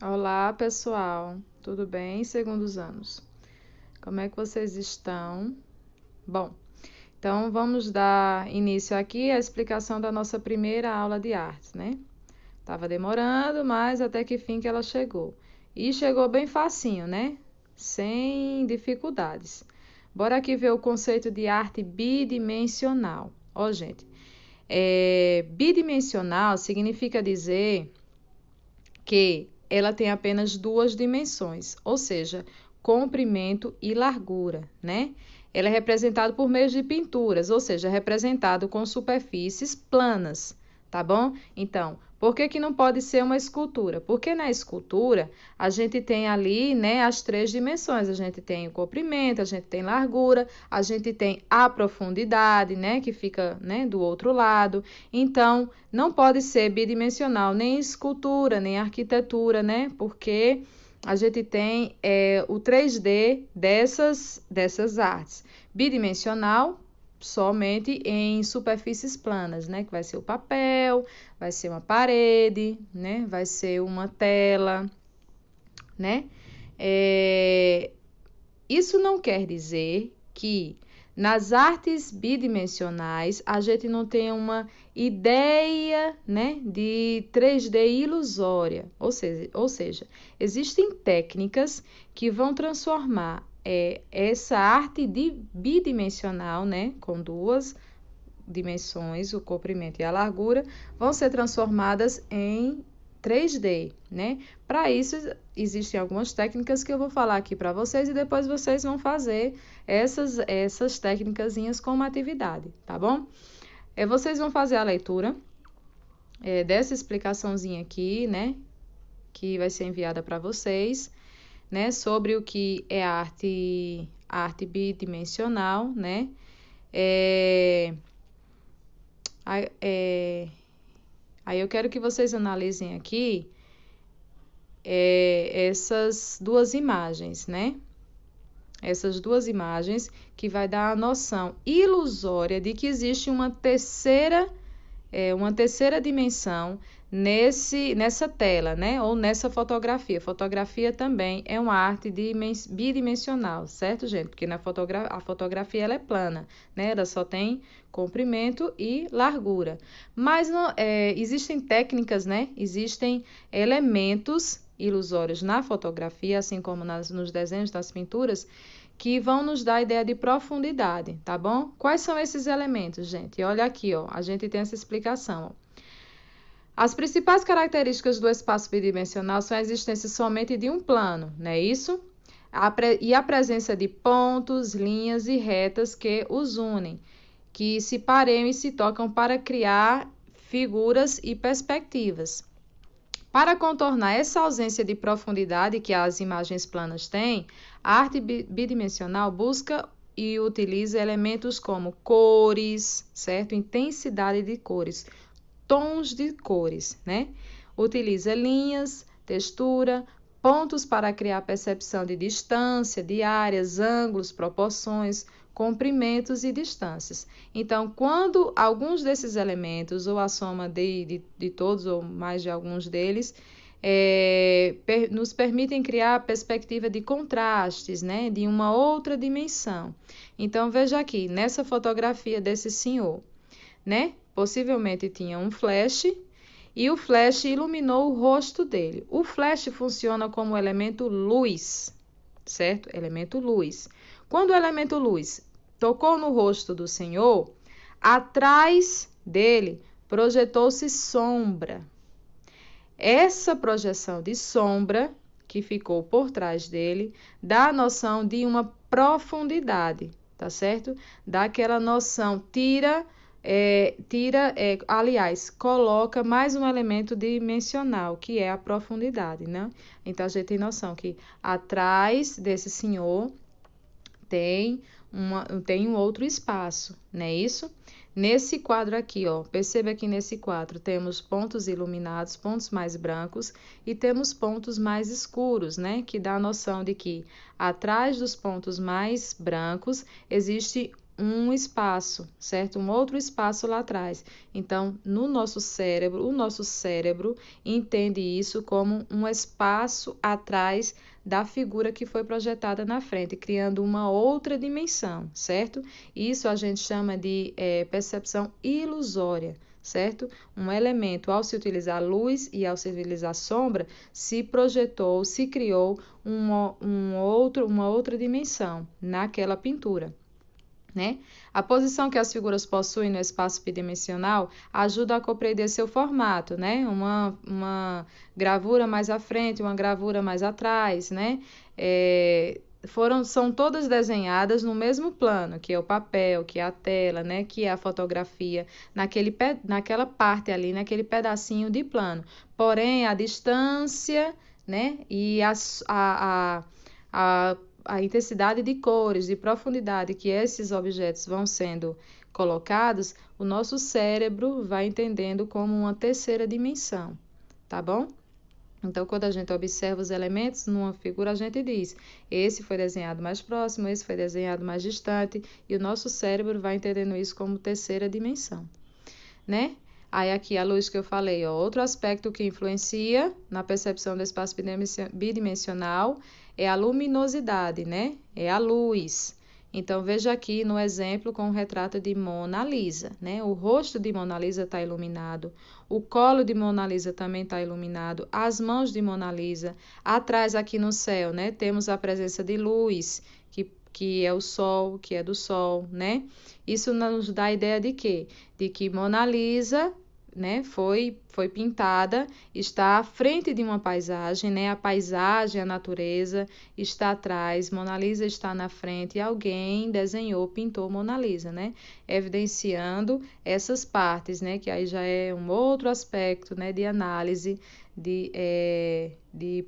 Olá, pessoal. Tudo bem? Segundos anos. Como é que vocês estão? Bom, então vamos dar início aqui à explicação da nossa primeira aula de artes, né? Tava demorando, mas até que fim que ela chegou. E chegou bem facinho, né? Sem dificuldades. Bora aqui ver o conceito de arte bidimensional. Ó, gente, bidimensional significa dizer que ela tem apenas duas dimensões, ou seja, comprimento e largura, né? Ela é representada por meio de pinturas, ou seja, é representado com superfícies planas, tá bom? Então, por que que não pode ser uma escultura? Porque na escultura a gente tem ali, né, as três dimensões. A gente tem o comprimento, a gente tem largura, a gente tem a profundidade, né, que fica, né, do outro lado. Então, não pode ser bidimensional, nem escultura, nem arquitetura, né? Porque a gente tem o 3D dessas artes. Bidimensional, somente em superfícies planas, né? Que vai ser o papel, vai ser uma parede, né? Vai ser uma tela, né? Isso não quer dizer que nas artes bidimensionais a gente não tem uma ideia, né, de 3D ilusória, ou seja, existem técnicas que vão transformar essa arte bidimensional, né, com duas dimensões, o comprimento e a largura, vão ser transformadas em 3D, né? Para isso, existem algumas técnicas que eu vou falar aqui para vocês e depois vocês vão fazer essas técnicazinhas como atividade, tá bom? Vocês vão fazer a leitura dessa explicaçãozinha aqui, né? Que vai ser enviada para vocês, né? Sobre o que é a arte bidimensional, né? Aí eu quero que vocês analisem aqui essas duas imagens, né? Essas duas imagens que vai dar a noção ilusória de que existe uma terceira dimensão nessa tela, né? Ou nessa fotografia. Fotografia também é uma arte bidimensional, certo, gente? Porque a fotografia ela é plana, né? Ela só tem comprimento e largura. Mas existem técnicas, né? Existem elementos ilusórios na fotografia, assim como nos desenhos das pinturas, que vão nos dar a ideia de profundidade, tá bom? Quais são esses elementos, gente? Olha aqui, ó, a gente tem essa explicação. Ó. As principais características do espaço bidimensional são a existência somente de um plano, não é isso? E a presença de pontos, linhas e retas que os unem, que se pareiam e se tocam para criar figuras e perspectivas. Para contornar essa ausência de profundidade que as imagens planas têm, a arte bidimensional busca e utiliza elementos como cores, certo? Intensidade de cores, tons de cores, né? Utiliza linhas, textura, pontos para criar percepção de distância, de áreas, ângulos, proporções, comprimentos e distâncias. Então, quando alguns desses elementos, ou a soma de todos ou mais de alguns deles, nos permitem criar a perspectiva de contrastes, né, de uma outra dimensão. Então, veja aqui, nessa fotografia desse senhor, né, possivelmente tinha um flash e o flash iluminou o rosto dele. O flash funciona como elemento luz, certo? Elemento luz. Quando o elemento luz tocou no rosto do Senhor, atrás dele projetou-se sombra. Essa projeção de sombra que ficou por trás dele dá a noção de uma profundidade, tá certo? Dá aquela noção, aliás, coloca mais um elemento dimensional, que é a profundidade, né? Então, a gente tem noção que atrás desse senhor tem um outro espaço, não é isso? Nesse quadro aqui, ó, perceba que nesse quadro temos pontos iluminados, pontos mais brancos e temos pontos mais escuros, né? Que dá a noção de que atrás dos pontos mais brancos existe um espaço, certo? Um outro espaço lá atrás. Então, no nosso cérebro, o nosso cérebro entende isso como um espaço atrás da figura que foi projetada na frente, criando uma outra dimensão, certo? Isso a gente chama de percepção ilusória, certo? Um elemento, ao se utilizar luz e ao se utilizar sombra, se projetou, se criou uma outra dimensão naquela pintura, né? A posição que as figuras possuem no espaço bidimensional ajuda a compreender seu formato, né? Uma gravura mais à frente, uma gravura mais atrás, né? São todas desenhadas no mesmo plano, que é o papel, que é a tela, né? Que é a fotografia, naquela parte ali, naquele pedacinho de plano. Porém, a distância, né? E a intensidade de cores, de profundidade que esses objetos vão sendo colocados, o nosso cérebro vai entendendo como uma terceira dimensão, tá bom? Então, quando a gente observa os elementos numa figura, a gente diz, esse foi desenhado mais próximo, esse foi desenhado mais distante, e o nosso cérebro vai entendendo isso como terceira dimensão, né? Aí aqui a luz que eu falei, ó, outro aspecto que influencia na percepção do espaço bidimensional é a luminosidade, né? É a luz. Então, veja aqui no exemplo com o retrato de Mona Lisa, né? O rosto de Mona Lisa está iluminado, o colo de Mona Lisa também está iluminado, as mãos de Mona Lisa. Atrás aqui no céu, né? Temos a presença de luz, que é o sol, que é do sol, né? Isso nos dá a ideia de quê? De que Mona Lisa, né, foi pintada, está à frente de uma paisagem, né? A paisagem, a natureza está atrás, Mona Lisa está na frente e alguém desenhou, pintou Mona Lisa, né? Evidenciando essas partes, né? Que aí já é um outro aspecto, né, de análise de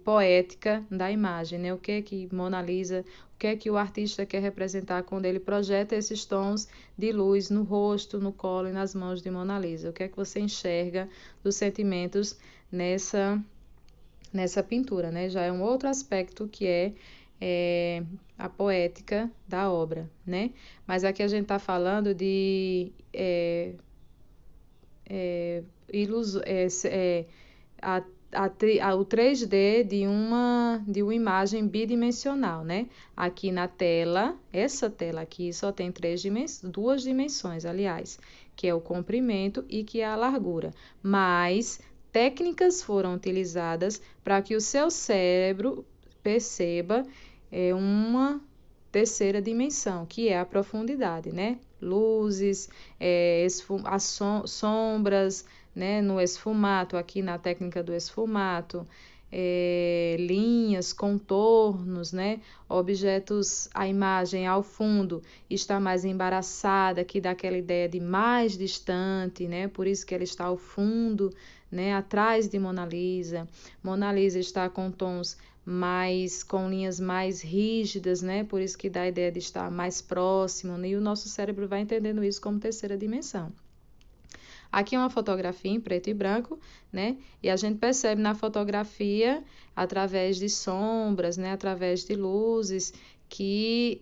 poética da imagem, né? O que é que Mona Lisa, o que é que o artista quer representar quando ele projeta esses tons de luz no rosto, no colo e nas mãos de Mona Lisa? O que é que você enxerga dos sentimentos nessa pintura, né? Já é um outro aspecto que é a poética da obra, né? Mas aqui a gente está falando de o 3D de uma imagem bidimensional, né? Aqui na tela, essa tela aqui só tem duas dimensões, aliás, que é o comprimento e que é a largura. Mas técnicas foram utilizadas para que o seu cérebro perceba uma terceira dimensão, que é a profundidade, né? Luzes, sombras, né, no esfumato, aqui na técnica do esfumato, linhas, contornos, né, objetos, a imagem ao fundo está mais embaraçada, que dá aquela ideia de mais distante, né, por isso que ela está ao fundo, né, atrás de Mona Lisa. Mona Lisa está com tons com linhas mais rígidas, né, por isso que dá a ideia de estar mais próximo, né, e o nosso cérebro vai entendendo isso como terceira dimensão. Aqui é uma fotografia em preto e branco, né? E a gente percebe na fotografia, através de sombras, né? Através de luzes, que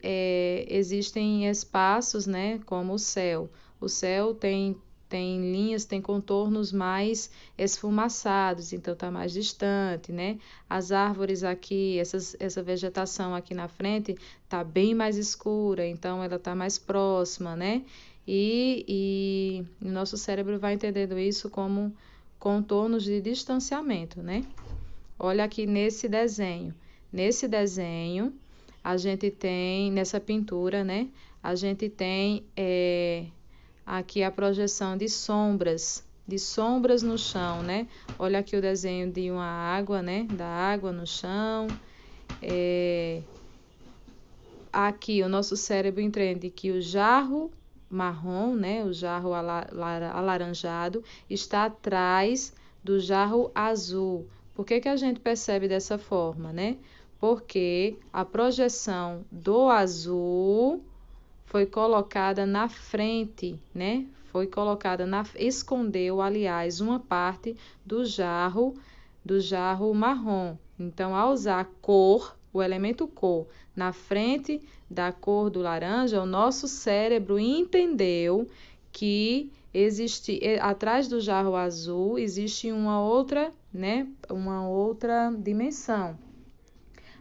existem espaços, né? Como o céu. O céu tem linhas, tem contornos mais esfumaçados, então está mais distante, né? As árvores aqui, essa vegetação aqui na frente está bem mais escura, então ela está mais próxima, né? E o nosso cérebro vai entendendo isso como contornos de distanciamento, né? Olha aqui nesse desenho. Nesse desenho, a gente tem, nessa pintura, né? A gente tem aqui a projeção de sombras no chão, né? Olha aqui o desenho de uma água, né? Da água no chão. Aqui o nosso cérebro entende que o jarro marrom, né, o jarro alaranjado, está atrás do jarro azul. Por que a gente percebe dessa forma, né? Porque a projeção do azul foi colocada na frente, né? Escondeu, aliás, uma parte do jarro marrom. Então, ao usar cor, o elemento cor na frente da cor do laranja, o nosso cérebro entendeu que atrás do jarro azul existe uma outra, né, uma outra dimensão.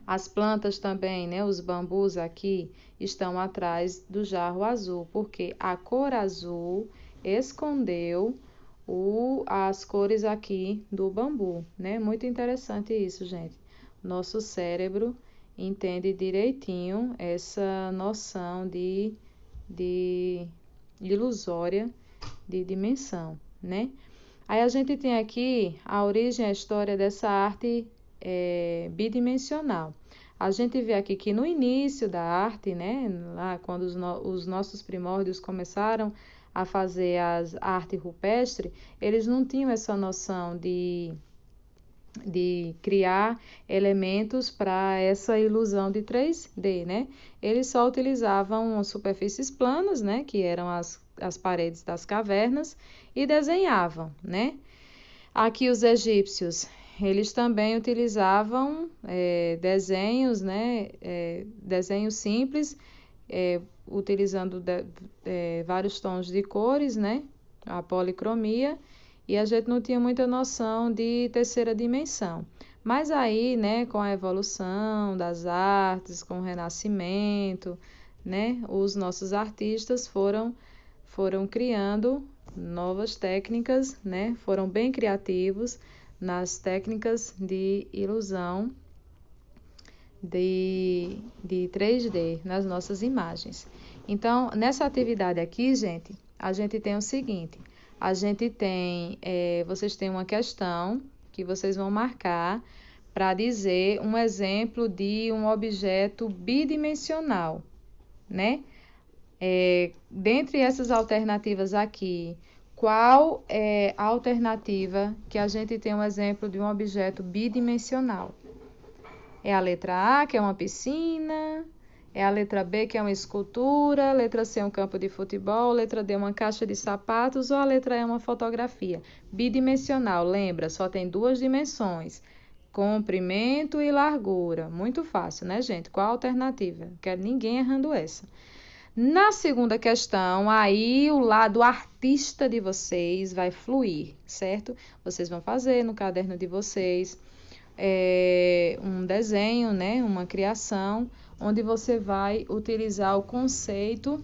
As plantas também, né, os bambus aqui estão atrás do jarro azul, porque a cor azul escondeu as cores aqui do bambu, né? Muito interessante isso, gente. Nosso cérebro entende direitinho essa noção de ilusória de dimensão, né? Aí a gente tem aqui a origem, a história dessa arte bidimensional. A gente vê aqui que no início da arte, né, lá quando os nossos primórdios começaram a fazer a arte rupestre, eles não tinham essa noção de criar elementos para essa ilusão de 3D, né? Eles só utilizavam superfícies planas, né, que eram as paredes das cavernas, e desenhavam, né? Aqui os egípcios, eles também utilizavam desenhos, né, desenhos simples, utilizando vários tons de cores, né, a policromia, e a gente não tinha muita noção de terceira dimensão. Mas aí, né, com a evolução das artes, com o Renascimento, né, os nossos artistas foram criando novas técnicas, né, foram bem criativos nas técnicas de ilusão de 3D nas nossas imagens. Então, nessa atividade aqui, gente, a gente tem o seguinte: a gente tem, vocês têm uma questão que vocês vão marcar para dizer um exemplo de um objeto bidimensional, né? Dentre essas alternativas aqui, qual é a alternativa que a gente tem um exemplo de um objeto bidimensional? É a letra A, que é uma piscina, é a letra B, que é uma escultura, letra C, um campo de futebol, letra D, uma caixa de sapatos, ou a letra E, uma fotografia. Bidimensional, lembra, só tem 2 dimensões, comprimento e largura. Muito fácil, né, gente? Qual a alternativa? Não quero ninguém errando essa. Na segunda questão, aí o lado artista de vocês vai fluir, certo? Vocês vão fazer no caderno de vocês um desenho, né? Uma criação, onde você vai utilizar o conceito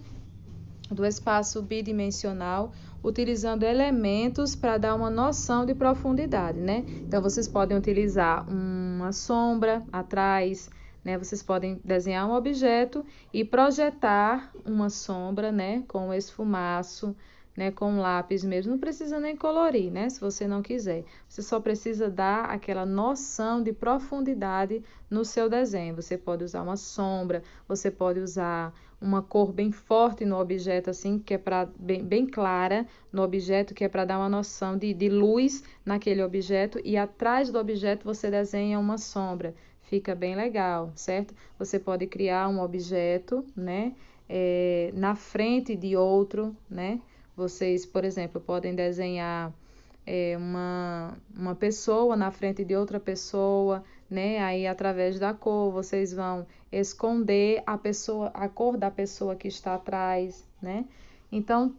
do espaço bidimensional, utilizando elementos para dar uma noção de profundidade, né? Então, vocês podem utilizar uma sombra atrás, né? Vocês podem desenhar um objeto e projetar uma sombra, né? Com esfumaço, né? Com lápis mesmo. Não precisa nem colorir, né? Se você não quiser. Você só precisa dar aquela noção de profundidade no seu desenho. Você pode usar uma sombra, você pode usar uma cor bem forte no objeto, assim, que é para bem clara no objeto, que é para dar uma noção de luz naquele objeto, e atrás do objeto você desenha uma sombra. Fica bem legal, certo? Você pode criar um objeto, né, na frente de outro, né? Vocês, por exemplo, podem desenhar uma pessoa na frente de outra pessoa, né? Aí, através da cor, vocês vão esconder a cor da pessoa que está atrás, né? Então,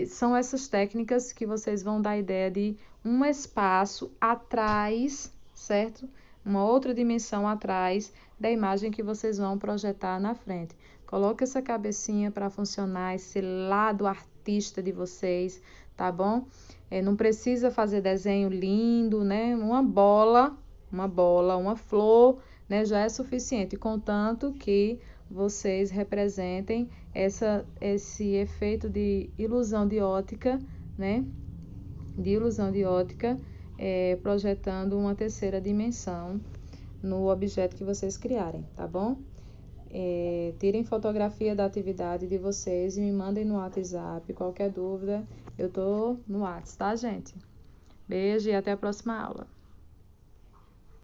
são essas técnicas que vocês vão dar a ideia de um espaço atrás, certo? Uma outra dimensão atrás da imagem que vocês vão projetar na frente. Coloque essa cabecinha para funcionar, esse lado artista de vocês, tá bom? Não precisa fazer desenho lindo, né? Uma bola, uma flor, né? Já é suficiente, contanto que vocês representem esse efeito de ilusão de ótica, né? De ilusão de ótica, projetando uma terceira dimensão no objeto que vocês criarem, tá bom? Tirem fotografia da atividade de vocês e me mandem no WhatsApp. Qualquer dúvida, eu tô no WhatsApp, tá, gente? Beijo e até a próxima aula.